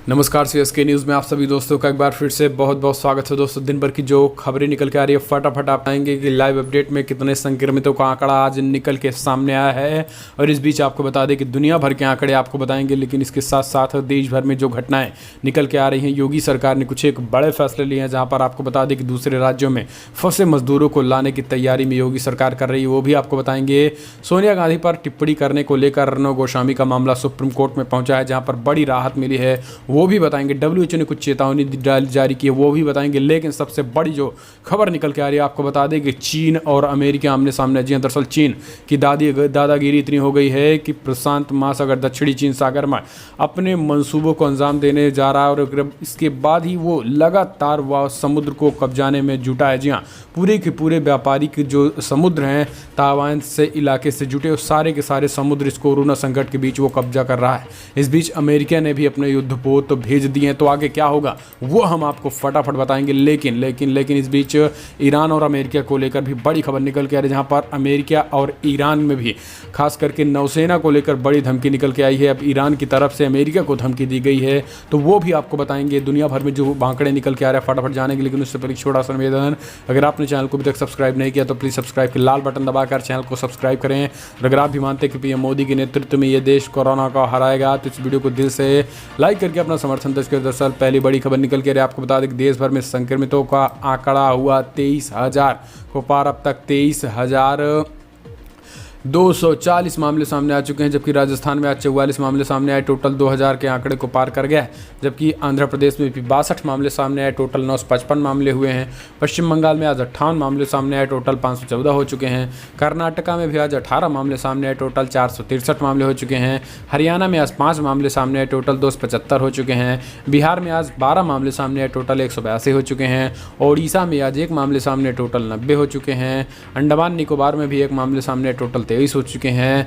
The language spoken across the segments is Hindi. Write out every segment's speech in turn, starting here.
नमस्कार सीएसके न्यूज़ में आप सभी दोस्तों का एक बार फिर से बहुत बहुत स्वागत है। दोस्तों, दिन भर की जो खबरें निकल के आ रही है फटाफट आप पाएंगे कि लाइव अपडेट में कितने संक्रमितों का आंकड़ा आज निकल के सामने आया है। और इस बीच आपको बता दें कि दुनिया भर के आंकड़े आपको बताएंगे, लेकिन इसके साथ साथ देश भर में जो घटनाएं निकल के आ रही हैं, योगी सरकार ने कुछ एक बड़े फैसले लिए हैं, जहाँ पर आपको बता दें कि दूसरे राज्यों में फंसे मजदूरों को लाने की तैयारी में योगी सरकार कर रही है, वो भी आपको बताएंगे। सोनिया गांधी पर टिप्पणी करने को लेकर अर्नब गोस्वामी का मामला सुप्रीम कोर्ट में पहुंचा है, जहां पर बड़ी राहत मिली है, वो भी बताएंगे। डब्ल्यूएचओ ने कुछ चेतावनी जारी की है, वो भी बताएंगे। लेकिन सबसे बड़ी जो खबर निकल के आ रही है, आपको बता दें कि चीन और अमेरिका आमने सामने। जी दरअसल चीन की दादागिरी इतनी हो गई है कि प्रशांत महासागर दक्षिणी चीन सागर में अपने मंसूबों को अंजाम देने जा रहा है, और इसके बाद ही वो लगातार वह समुद्र को कब्जाने में जुटा है। जी हाँ, पूरे के पूरे व्यापारिक जो समुद्र हैं ताइवान से इलाके से जुटे, उस सारे के सारे समुद्र इस कोरोना संकट के बीच वो कब्जा कर रहा है। इस बीच अमेरिका ने भी अपने युद्धपोत तो भेज दिए हैं, तो आगे क्या होगा वो हम आपको फटाफट बताएंगे। लेकिन इस बीच ईरान और अमेरिका को लेकर भी बड़ी खबर निकल के आ रही है, जहां पर अमेरिका और ईरान में भी खास करके नौसेना को लेकर बड़ी धमकी निकल के आई है। अब ईरान की तरफ से अमेरिका को धमकी दी गई है, तो वो भी आपको बताएंगे। दुनिया भर में जो आंकड़े निकल के आ रहे हैं फटाफट जानेंगे, लेकिन उससे पहले छोटा सा निवेदन, अगर आपने चैनल को अभी तक सब्सक्राइब नहीं किया तो प्लीज़ सब्सक्राइब के लाल बटन दबाकर चैनल को सब्सक्राइब करें। और अगर आप भी मानते हैं कि पीएम मोदी के नेतृत्व में ये देश कोरोना को हराएगा, तो इस वीडियो को दिल से लाइक करके अपना समर्थन दर्ज करें। दरअसल पहली बड़ी खबर निकल के रही, आपको बता दें कि देश भर में संक्रमितों का आंकड़ा हुआ 23,000 को पार। अब तक 23,240 मामले सामने आ चुके हैं, जबकि राजस्थान में आज 44 मामले सामने आए, टोटल 2000 के आंकड़े को पार कर गया है। जबकि आंध्र प्रदेश में भी 62 मामले सामने आए, टोटल 955 मामले हुए हैं। पश्चिम बंगाल में आज 58 मामले सामने आए, टोटल 514 हो चुके हैं। कर्नाटका में भी आज 18 मामले सामने आए, टोटल 463 मामले हो चुके हैं। हरियाणा में आज 5 मामले सामने आए, टोटल 275 हो चुके हैं। बिहार में आज 12 मामले सामने आए, टोटल 182 हो चुके हैं। ओडिशा में आज 1 मामले सामने, टोटल 90 हो चुके हैं। अंडमान निकोबार में भी 1 मामले सामने, टोटल 23 हो चुके हैं।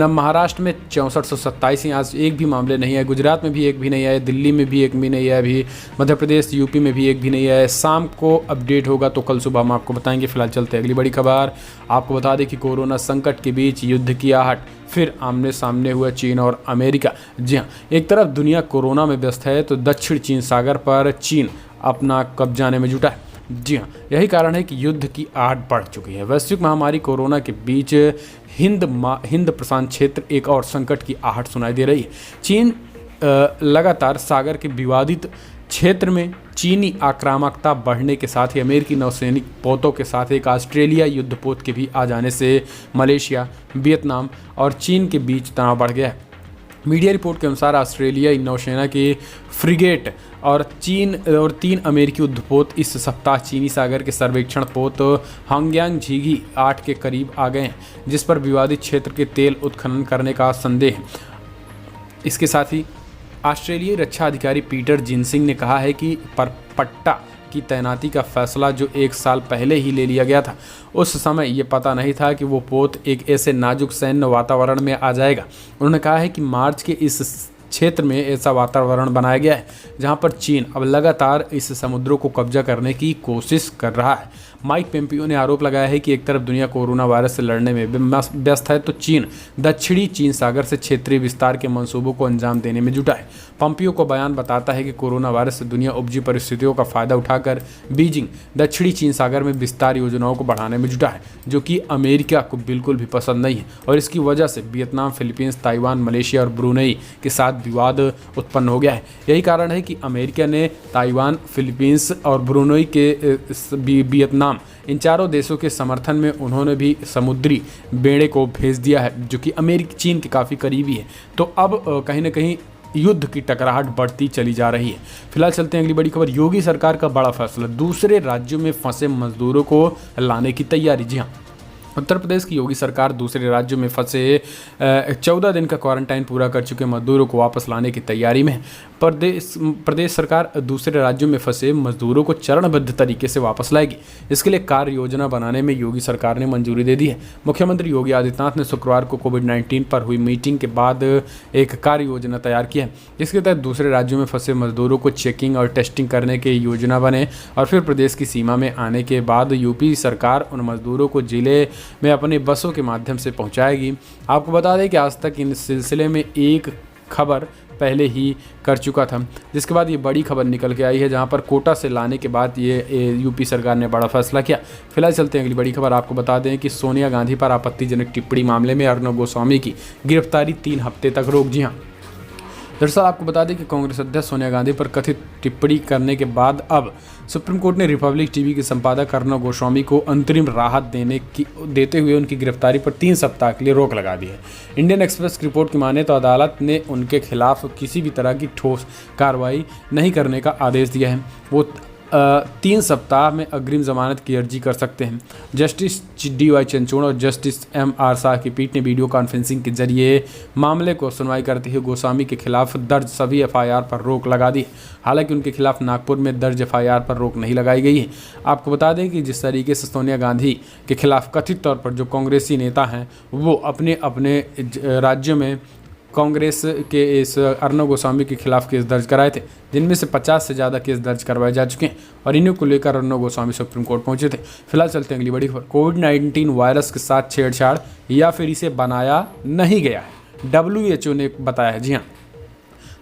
महाराष्ट्र में 6427 आज एक भी मामले नहीं आए। गुजरात में भी एक भी नहीं आए, दिल्ली में भी एक भी नहीं आया, अभी मध्य प्रदेश यूपी में भी एक भी नहीं आया। शाम को अपडेट होगा तो कल सुबह हम आपको बताएंगे। फिलहाल चलते हैं अगली बड़ी खबर। आपको बता दें कि कोरोना संकट के बीच युद्ध की आहट फिर आमने सामने हुआ चीन और अमेरिका। जी हाँ, एक तरफ दुनिया कोरोना में व्यस्त है, तो दक्षिण चीन सागर पर चीन अपना कब्जाने में जुटा है। जी हाँ, यही कारण है कि युद्ध की आहट बढ़ चुकी है। वैश्विक महामारी कोरोना के बीच हिंद प्रशांत क्षेत्र एक और संकट की आहट सुनाई दे रही है। चीन लगातार सागर के विवादित क्षेत्र में चीनी आक्रामकता बढ़ने के साथ ही अमेरिकी नौसैनिक पोतों के साथ एक ऑस्ट्रेलिया युद्धपोत के भी आ जाने से मलेशिया, वियतनाम और चीन के बीच तनाव बढ़ गया है। मीडिया रिपोर्ट के अनुसार ऑस्ट्रेलियाई नौसेना के फ्रिगेट और 3 अमेरिकी युद्धपोत इस सप्ताह चीनी सागर के सर्वेक्षण पोत हांग्यांग झीगी 8 के करीब आ गए हैं, जिस पर विवादित क्षेत्र के तेल उत्खनन करने का संदेह है। इसके साथ ही ऑस्ट्रेलियाई रक्षा अधिकारी पीटर जिनसिंग ने कहा है कि पट्टा की तैनाती का फैसला जो 1 साल पहले ही ले लिया गया था, उस समय ये पता नहीं था कि वो पोत एक ऐसे नाजुक सैन्य वातावरण में आ जाएगा। उन्होंने कहा है कि मार्च के इस क्षेत्र में ऐसा वातावरण बनाया गया है जहां पर चीन अब लगातार इस समुद्रों को कब्जा करने की कोशिश कर रहा है। माइक पोम्पियो ने आरोप लगाया है कि एक तरफ दुनिया कोरोना वायरस से लड़ने में व्यस्त है, तो चीन दक्षिणी चीन सागर से क्षेत्रीय विस्तार के मंसूबों को अंजाम देने में जुटा है। पोम्पियो को बयान बताता है कि कोरोना वायरस से दुनिया उपजी परिस्थितियों का फायदा उठाकर बीजिंग दक्षिणी चीन सागर में विस्तार योजनाओं को बढ़ाने में जुटा है, जो कि अमेरिका को बिल्कुल भी पसंद नहीं है। और इसकी वजह से वियतनाम, फिलीपींस, ताइवान, मलेशिया और ब्रुनेई के साथ विवाद उत्पन्न हो गया है। यही कारण है कि अमेरिका ने ताइवान, फिलीपींस और ब्रुनेई के वियतनाम, इन चारों देशों के समर्थन में उन्होंने भी समुद्री बेड़े को भेज दिया है, जो कि चीन के काफ़ी करीबी है। तो अब कहीं ना कहीं युद्ध की टकराहट बढ़ती चली जा रही है। फिलहाल चलते हैं अगली बड़ी खबर। योगी सरकार का बड़ा फैसला, दूसरे राज्यों में फंसे मजदूरों को लाने की तैयारी। जी हाँ, उत्तर प्रदेश की योगी सरकार दूसरे राज्यों में फंसे 14 दिन का क्वारंटाइन पूरा कर चुके मजदूरों को वापस लाने की तैयारी में है। प्रदेश सरकार दूसरे राज्यों में फंसे मजदूरों को चरणबद्ध तरीके से वापस लाएगी। इसके लिए कार्य योजना बनाने में योगी सरकार ने मंजूरी दे दी है। मुख्यमंत्री योगी आदित्यनाथ ने शुक्रवार को कोविड-19 पर हुई मीटिंग के बाद एक कार्य योजना तैयार की है, जिसके तहत दूसरे राज्यों में फंसे मजदूरों को चेकिंग और टेस्टिंग करने की योजना बने, और फिर प्रदेश की सीमा में आने के बाद यूपी सरकार उन मजदूरों को जिले में अपनी बसों के माध्यम से पहुंचाएगी। आपको बता दें कि आज तक इन सिलसिले में एक खबर पहले ही कर चुका था। जिसके बाद ये बड़ी खबर निकल के आई है, जहाँ पर कोटा से लाने के बाद ये यूपी सरकार ने बड़ा फैसला किया। फिलहाल चलते हैं अगली बड़ी खबर। आपको बता दें कि सोनिया गांधी पर आपत्तिजनक टिप्पणी मामले में अर्नब गोस्वामी की गिरफ्तारी 3 हफ्ते तक रोक। जी हाँ, दरअसल आपको बता दें कि कांग्रेस अध्यक्ष सोनिया गांधी पर कथित टिप्पणी करने के बाद अब सुप्रीम कोर्ट ने रिपब्लिक टीवी के संपादक अर्नब गोस्वामी को अंतरिम राहत देते हुए उनकी गिरफ्तारी पर 3 सप्ताह के लिए रोक लगा दी है। इंडियन एक्सप्रेस की रिपोर्ट की माने तो अदालत ने उनके खिलाफ किसी भी तरह की ठोस कार्रवाई नहीं करने का आदेश दिया है। वो 3 सप्ताह में अग्रिम जमानत की अर्जी कर सकते हैं। जस्टिस DY चंद्रचूड़ और जस्टिस MR शाह की पीठ ने वीडियो कॉन्फ्रेंसिंग के जरिए मामले को सुनवाई करते हुए गोस्वामी के खिलाफ दर्ज सभी FIR पर रोक लगा दी। हालांकि उनके खिलाफ नागपुर में दर्ज FIR पर रोक नहीं लगाई गई है। आपको बता दें कि जिस तरीके से सोनिया गांधी के खिलाफ कथित तौर पर जो कांग्रेसी नेता हैं वो अपने अपने राज्यों में कांग्रेस के इस अर्नब गोस्वामी के खिलाफ केस दर्ज कराए थे, जिनमें से 50 से ज़्यादा केस दर्ज करवाए जा चुके हैं और इन्हीं को लेकर अर्नब गोस्वामी सुप्रीम कोर्ट पहुंचे थे। फिलहाल चलते हैं अगली बड़ी खबर। कोविड-19 वायरस के साथ छेड़छाड़ या फिर इसे बनाया नहीं गया है, WHO ने बताया है। जी हाँ,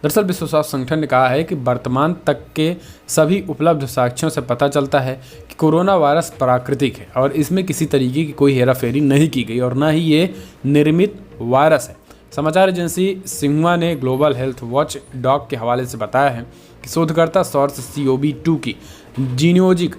दरअसल विश्व स्वास्थ्य संगठन ने कहा है कि वर्तमान तक के सभी उपलब्ध साक्ष्यों से पता चलता है कि कोरोना वायरस प्राकृतिक है और इसमें किसी तरीके की कोई हेराफेरी नहीं की गई और न ही ये निर्मित वायरस है। समाचार एजेंसी सिन्हुआ ने ग्लोबल हेल्थ वॉच डॉग के हवाले से बताया है कि शोधकर्ता सोर्स COV2 की जीनोजिक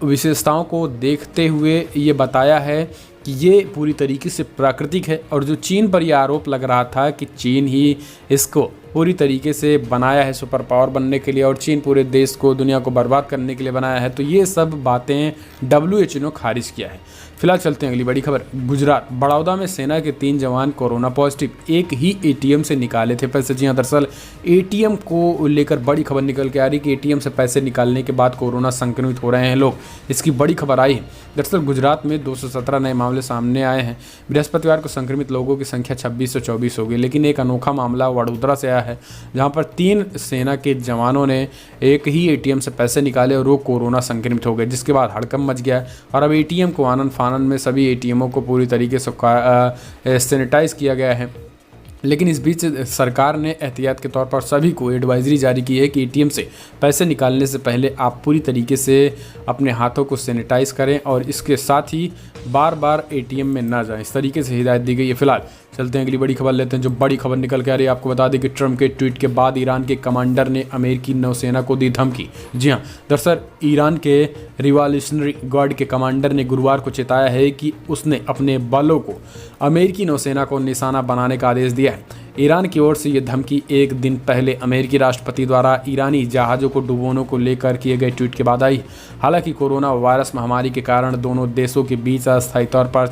विशेषताओं को देखते हुए ये बताया है कि ये पूरी तरीके से प्राकृतिक है और जो चीन पर यह आरोप लग रहा था कि चीन ही इसको पूरी तरीके से बनाया है सुपर पावर बनने के लिए और चीन पूरे देश को, दुनिया को बर्बाद करने के लिए बनाया है, तो ये सब बातें WHO ने खारिज किया है। फिलहाल चलते हैं अगली बड़ी खबर। गुजरात बड़ौदा में सेना के 3 जवान कोरोना पॉजिटिव, एक ही ATM से निकाले थे पैसे। जी हाँ, दरअसल ATM को लेकर बड़ी खबर निकल के आ रही कि ATM से पैसे निकालने के बाद कोरोना संक्रमित हो रहे हैं लोग। इसकी बड़ी खबर आई है। दरअसल गुजरात में 217 नए मामले सामने आए हैं। बृहस्पतिवार को संक्रमित लोगों की संख्या 2624 हो गई, लेकिन एक अनोखा मामला वडोदरा से आया है, जहां पर 3 सेना के जवानों ने एक ही ATM से पैसे निकाले और वो कोरोना संक्रमित हो गए, जिसके बाद हड़कंप मच गया और अब ATM को आनन फानन में सभी ATMों को पूरी तरीके से सैनिटाइज किया गया है। लेकिन इस बीच सरकार ने एहतियात के तौर पर सभी को एडवाइजरी जारी की है कि ATM से पैसे निकालने से पहले आप पूरी तरीके से अपने हाथों को सैनिटाइज करें और इसके साथ ही बार बार ATM में ना जाएं। इस तरीके से हिदायत दी गई है। फिलहाल चलते हैं अगली बड़ी खबर लेते हैं। जो बड़ी खबर निकल के आ रही है, आपको बता दें कि ट्रंप के ट्वीट के बाद ईरान के कमांडर ने अमेरिकी नौसेना को दी धमकी। जी हाँ, दरअसल ईरान के रिवॉल्यूशनरी गार्ड के कमांडर ने गुरुवार को चेताया है कि उसने अपने बलों को अमेरिकी नौसेना को निशाना बनाने का आदेश दिया है। ईरान की ओर से ये धमकी एक दिन पहले अमेरिकी राष्ट्रपति द्वारा ईरानी जहाज़ों को डुबोने को लेकर किए गए ट्वीट के बाद आई। हालांकि कोरोना वायरस महामारी के कारण दोनों देशों के बीच अस्थायी तौर पर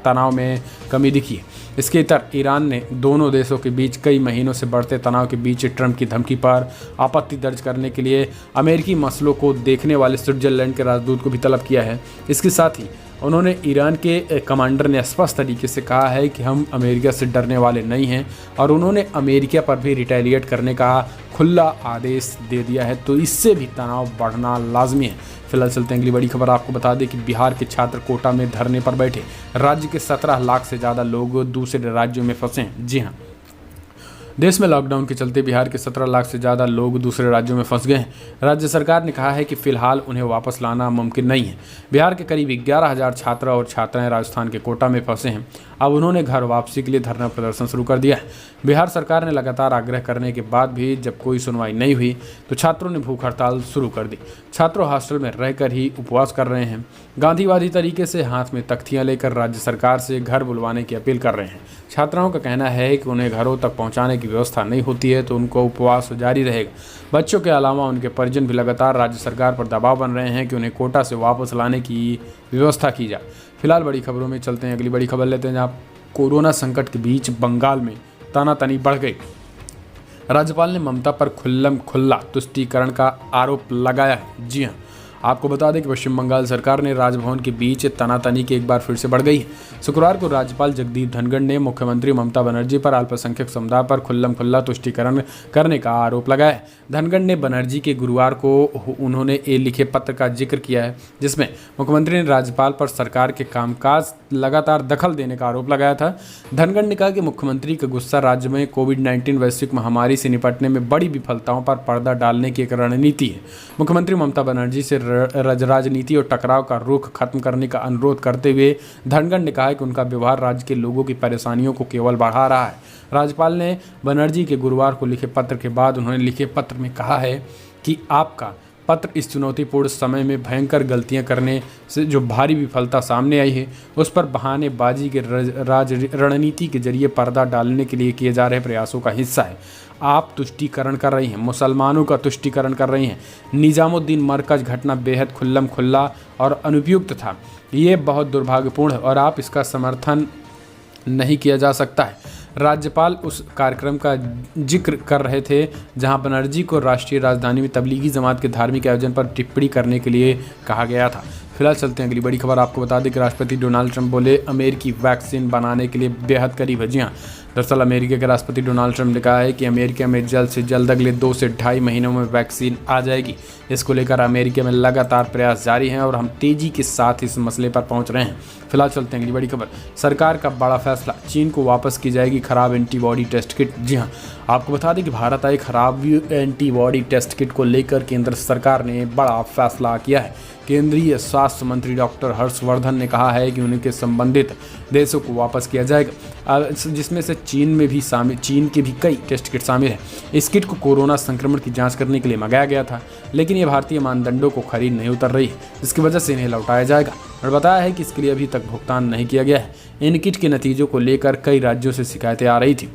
तनाव में कमी दिखी है। इसके तहत ईरान ने दोनों देशों के बीच कई महीनों से बढ़ते तनाव के बीच ट्रंप की धमकी पर आपत्ति दर्ज करने के लिए अमेरिकी मसलों को देखने वाले स्विट्जरलैंड के राजदूत को भी तलब किया है। इसके साथ ही उन्होंने ईरान के कमांडर ने स्पष्ट तरीके से कहा है कि हम अमेरिका से डरने वाले नहीं हैं और उन्होंने अमेरिका पर भी रिटेलिएट करने का खुला आदेश दे दिया है, तो इससे भी तनाव बढ़ना लाजमी है। फिलहाल चलते हैं अगली बड़ी खबर। आपको बता दें कि बिहार के छात्र कोटा में धरने पर बैठे। राज्य के 17 लाख से ज़्यादा लोग दूसरे राज्यों में फंसे हैं। जी हाँ, देश में लॉकडाउन के चलते बिहार के 17 लाख से ज़्यादा लोग दूसरे राज्यों में फंस गए हैं। राज्य सरकार ने कहा है कि फिलहाल उन्हें वापस लाना मुमकिन नहीं है। बिहार के करीब 11,000 छात्र और छात्राएं राजस्थान के कोटा में फंसे हैं। अब उन्होंने घर वापसी के लिए धरना प्रदर्शन शुरू कर दिया है। बिहार सरकार ने लगातार आग्रह करने के बाद भी जब कोई सुनवाई नहीं हुई तो छात्रों ने भूख हड़ताल शुरू कर दी। छात्रों हॉस्टल में रहकर ही उपवास कर रहे हैं। गांधीवादी तरीके से हाथ में तख्तियां लेकर राज्य सरकार से घर बुलवाने की अपील कर रहे हैं। छात्राओं का कहना है कि उन्हें घरों तक पहुंचाने की व्यवस्था नहीं होती है तो उनको उपवास जारी रहेगा। बच्चों के अलावा उनके परिजन भी लगातार राज्य सरकार पर दबाव बन रहे हैं कि उन्हें कोटा से वापस लाने की व्यवस्था की जाए। फिलहाल बड़ी खबरों में चलते हैं। अगली बड़ी खबर लेते हैं, जहाँ कोरोना संकट के बीच बंगाल में तनातनी बढ़ गई। राज्यपाल ने ममता पर खुल्ला तुष्टीकरण का आरोप लगाया है। जी हाँ, आपको बता दें कि पश्चिम बंगाल सरकार ने राजभवन के बीच तनातनी की एक बार फिर से बढ़ गई है। शुक्रवार को राज्यपाल जगदीप धनखड़ ने मुख्यमंत्री ममता बनर्जी पर अल्पसंख्यक समुदाय पर खुल्लम-खुल्ला तुष्टीकरण करने का आरोप लगाया है। धनखड़ ने बनर्जी के गुरुवार को उन्होंने लिखे पत्र का जिक्र किया है, जिसमें मुख्यमंत्री ने राज्यपाल पर सरकार के कामकाज लगातार दखल देने का आरोप लगाया था। धनखड़ ने कहा कि मुख्यमंत्री का गुस्सा राज्य में कोविड-19 वैश्विक महामारी से निपटने में बड़ी विफलताओं पर पर्दा डालने की एक रणनीति है। मुख्यमंत्री ममता बनर्जी से राजनीति और टकराव का रुख खत्म करने का अनुरोध करते हुए धनखड़ ने कहा कि उनका व्यवहार राज्य के लोगों की परेशानियों को केवल बढ़ा रहा है। राज्यपाल ने बनर्जी के गुरुवार को लिखे पत्र के बाद उन्होंने लिखे पत्र में कहा है कि आपका पत्र इस चुनौतीपूर्ण समय में भयंकर गलतियां करने से जो भारी विफलता सामने आई है, उस पर बहानेबाजी के रणनीति के जरिए पर्दा डालने के लिए किए जा रहे प्रयासों का हिस्सा है। आप तुष्टीकरण कर रही हैं, मुसलमानों का तुष्टीकरण कर रही हैं। निजामुद्दीन मरकज घटना बेहद खुल्लम-खुल्ला और अनुपयुक्त था। ये बहुत दुर्भाग्यपूर्ण है और आप इसका समर्थन नहीं किया जा सकता है। राज्यपाल उस कार्यक्रम का जिक्र कर रहे थे जहां बनर्जी को राष्ट्रीय राजधानी में तबलीगी जमात के धार्मिक आयोजन पर टिप्पणी करने के लिए कहा गया था। फिलहाल चलते हैं अगली बड़ी खबर। आपको बता दें कि राष्ट्रपति डोनाल्ड ट्रंप बोले अमेरिकी वैक्सीन बनाने के लिए बेहद करीब है। जी हाँ, दरअसल अमेरिका के राष्ट्रपति डोनाल्ड ट्रंप ने कहा है कि अमेरिका में जल्द से जल्द अगले 2 से ढाई महीनों में वैक्सीन आ जाएगी। इसको लेकर अमेरिका में लगातार प्रयास जारी हैं और हम तेजी के साथ इस मसले पर पहुंच रहे हैं। फिलहाल चलते हैं अगली बड़ी खबर। सरकार का बड़ा फैसला, चीन को वापस की जाएगी खराब एंटीबॉडी टेस्ट किट। जी हाँ, आपको बता दें कि भारत आई खराब एंटीबॉडी टेस्ट किट को लेकर केंद्र सरकार ने बड़ा फैसला किया है। केंद्रीय स्वास्थ्य मंत्री डॉक्टर हर्षवर्धन ने कहा है कि उनके संबंधित देशों को वापस किया जाएगा, जिसमें से चीन के भी कई टेस्ट किट शामिल हैं। इस किट को कोरोना संक्रमण की जांच करने के लिए मंगाया गया था, लेकिन ये भारतीय मानदंडों को खरीद नहीं उतर रही है, जिसकी वजह से इन्हें लौटाया जाएगा और बताया है कि इसके लिए अभी तक भुगतान नहीं किया गया है। इन किट के नतीजों को लेकर कई राज्यों से शिकायतें आ रही थी।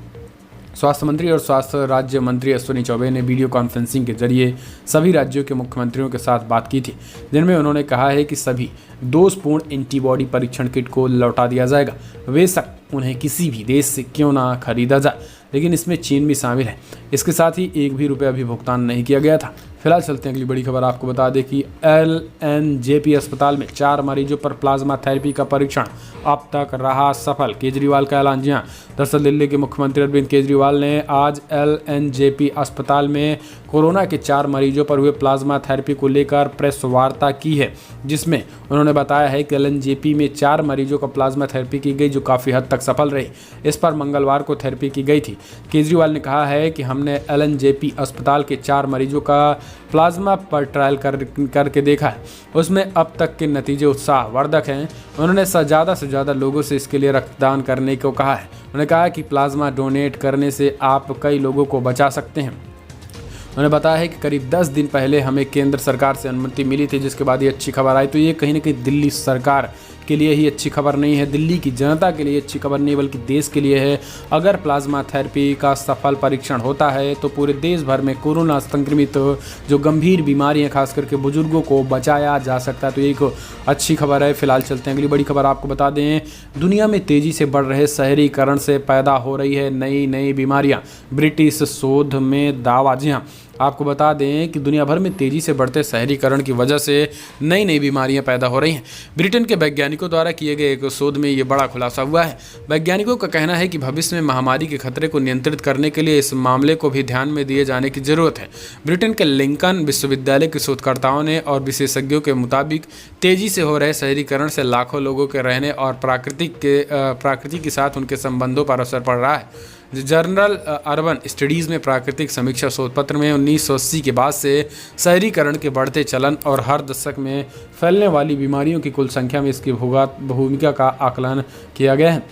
स्वास्थ्य मंत्री और स्वास्थ्य राज्य मंत्री अश्विनी चौबे ने वीडियो कॉन्फ्रेंसिंग के जरिए सभी राज्यों के मुख्यमंत्रियों के साथ बात की थी, जिनमें उन्होंने कहा है कि सभी दोषपूर्ण एंटीबॉडी परीक्षण किट को लौटा दिया जाएगा, बेशक उन्हें किसी भी देश से क्यों ना खरीदा जाए, लेकिन इसमें चीन भी शामिल है। इसके साथ ही एक भी रुपया अभी भुगतान नहीं किया गया था। फिलहाल चलते हैं अगली बड़ी खबर। आपको बता दें कि LNJP अस्पताल में 4 मरीजों पर प्लाज्मा थेरेपी का परीक्षण अब तक रहा सफल, केजरीवाल का ऐलान। जी हाँ, दरअसल दिल्ली के मुख्यमंत्री अरविंद केजरीवाल ने आज LNJP अस्पताल में कोरोना के 4 मरीजों पर हुए प्लाज्मा थेरेपी को लेकर प्रेस वार्ता की है, जिसमें उन्होंने बताया है कि LNJP में 4 मरीजों को प्लाज्मा थेरेपी की गई, जो काफ़ी हद तक सफल रही। इस पर मंगलवार को थेरेपी की गई थी। केजरीवाल ने कहा है कि हमने LNJP अस्पताल के 4 मरीजों का प्लाज्मा पर ट्रायल करके देखा है, उसमें अब तक के नतीजे उत्साहवर्धक हैं। उन्होंने ज़्यादा से ज़्यादा लोगों से इसके लिए रक्तदान करने को कहा है। उन्होंने कहा कि प्लाज्मा डोनेट करने से आप कई लोगों को बचा सकते हैं। उन्होंने बताया है कि करीब 10 दिन पहले हमें केंद्र सरकार से अनुमति मिली थी, जिसके बाद ये अच्छी खबर आई। तो ये कहीं ना कहीं दिल्ली सरकार के लिए ही अच्छी खबर नहीं है, दिल्ली की जनता के लिए अच्छी खबर नहीं, बल्कि देश के लिए है। अगर प्लाज्मा थेरेपी का सफल परीक्षण होता है तो पूरे देश भर में कोरोना संक्रमित जो गंभीर बीमारियां, खास करके बुजुर्गों को बचाया जा सकता है। तो एक अच्छी खबर है। फिलहाल चलते हैं अगली बड़ी खबर। आपको बता दें, दुनिया में तेज़ी से बढ़ रहे शहरीकरण से पैदा हो रही है नई बीमारियाँ, ब्रिटिश शोध में दावा। जी हाँ, आपको बता दें कि दुनिया भर में तेज़ी से बढ़ते शहरीकरण की वजह से नई बीमारियां पैदा हो रही हैं। ब्रिटेन के वैज्ञानिकों द्वारा किए गए एक शोध में ये बड़ा खुलासा हुआ है। वैज्ञानिकों का कहना है कि भविष्य में महामारी के खतरे को नियंत्रित करने के लिए इस मामले को भी ध्यान में दिए जाने की जरूरत है। ब्रिटेन के लिंकन विश्वविद्यालय के शोधकर्ताओं ने और विशेषज्ञों के मुताबिक तेज़ी से हो रहे शहरीकरण से लाखों लोगों के रहने और प्रकृति के साथ उनके संबंधों पर असर पड़ रहा है। जर्नल अर्बन स्टडीज़ में प्राकृतिक समीक्षा शोध पत्र में 1980 के बाद से शहरीकरण के बढ़ते चलन और हर दशक में फैलने वाली बीमारियों की कुल संख्या में इसकी भूमिका का आकलन किया गया है,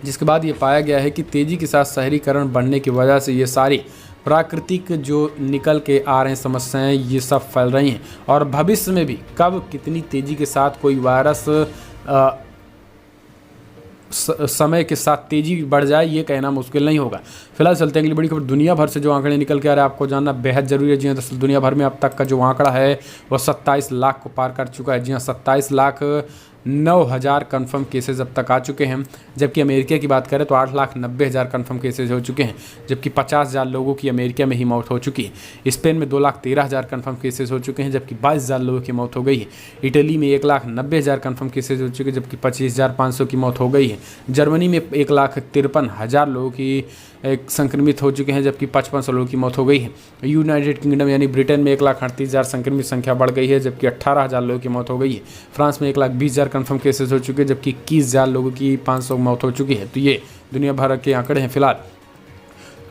जिसके बाद ये पाया गया है कि तेज़ी के साथ शहरीकरण बढ़ने की वजह से ये सारी प्राकृतिक जो निकल के आ रहे हैं समस्याएं, ये सब फैल रही हैं। और भविष्य में भी कब कितनी तेज़ी के साथ कोई वायरस समय के साथ तेज़ी बढ़ जाए, ये कहना मुश्किल नहीं होगा। फिलहाल चलते हैं अगली बड़ी खबर। दुनिया भर से जो आंकड़े निकल के आ रहे हैं आपको जानना बेहद जरूरी है। जी हाँ, दरअसल दुनिया भर में अब तक का जो आंकड़ा है वो 27 लाख को पार कर चुका है। जी हाँ, 27 लाख 9,000 कन्फर्म केसेज अब तक आ चुके हैं। जबकि अमेरिका की बात करें तो 8,90,000 कन्फर्म केसेज हो चुके हैं, जबकि 50,000 लोगों की अमेरिका में ही मौत हो चुकी है। स्पेन में 2,13,000 कन्फर्म केसेज हो चुके हैं, जबकि 22,000 लोगों की मौत हो गई है। इटली में 1,90,000 कन्फर्म केसेज हो चुके हैं, जबकि 25,500 की मौत हो गई है। जर्मनी में 1,53,000 लोगों की संक्रमित हो चुके हैं, जबकि 5500 लोगों की मौत हो गई है। यूनाइटेड किंगडम यानी ब्रिटेन में 1,38,000 संक्रमित संख्या बढ़ गई है, जबकि 18,000 लोगों की मौत हो गई है। फ्रांस में 1,20,000 कन्फर्म केसेज हो चुके हैं, जबकि 21,000 लोगों की 500 मौत हो चुकी है। तो ये दुनिया भर के आंकड़े हैं फिलहाल।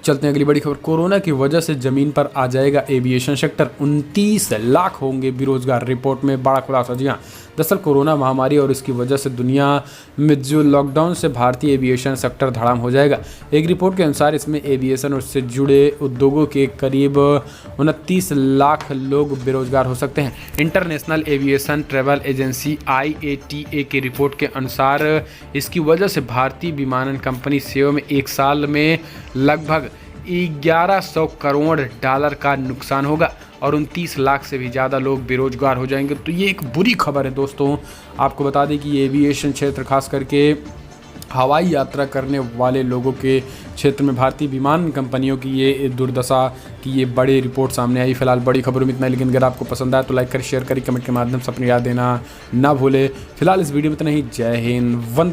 चलते हैं अगली बड़ी खबर। कोरोना की वजह से जमीन पर आ जाएगा एविएशन सेक्टर, 29 लाख होंगे बेरोजगार, रिपोर्ट में बड़ा खुलासा। जी हाँ, दरअसल कोरोना महामारी और इसकी वजह से दुनिया में जो लॉकडाउन से भारतीय एविएशन सेक्टर धड़ाम हो जाएगा। एक रिपोर्ट के अनुसार इसमें एविएशन और उससे जुड़े उद्योगों के करीब 29 लाख लोग बेरोजगार हो सकते हैं। International aviation travel agency IATA की रिपोर्ट के अनुसार इसकी वजह से भारतीय विमानन कंपनी सेवा में एक साल में लगभग 1100 करोड़ डॉलर का नुकसान होगा और 29 लाख से भी ज़्यादा लोग बेरोजगार हो जाएंगे। तो ये एक बुरी खबर है दोस्तों। आपको बता दें कि एविएशन क्षेत्र खास करके हवाई यात्रा करने वाले लोगों के क्षेत्र में भारतीय विमान कंपनियों की ये दुर्दशा की ये बड़ी रिपोर्ट सामने आई। फिलहाल बड़ी खबरों में इतना, लेकिन अगर आपको पसंद आया तो लाइक करें, शेयर करें, कमेंट के माध्यम से अपनी याद देना ना भूले। फिलहाल इस वीडियो में इतना ही। जय हिंद, वंदे।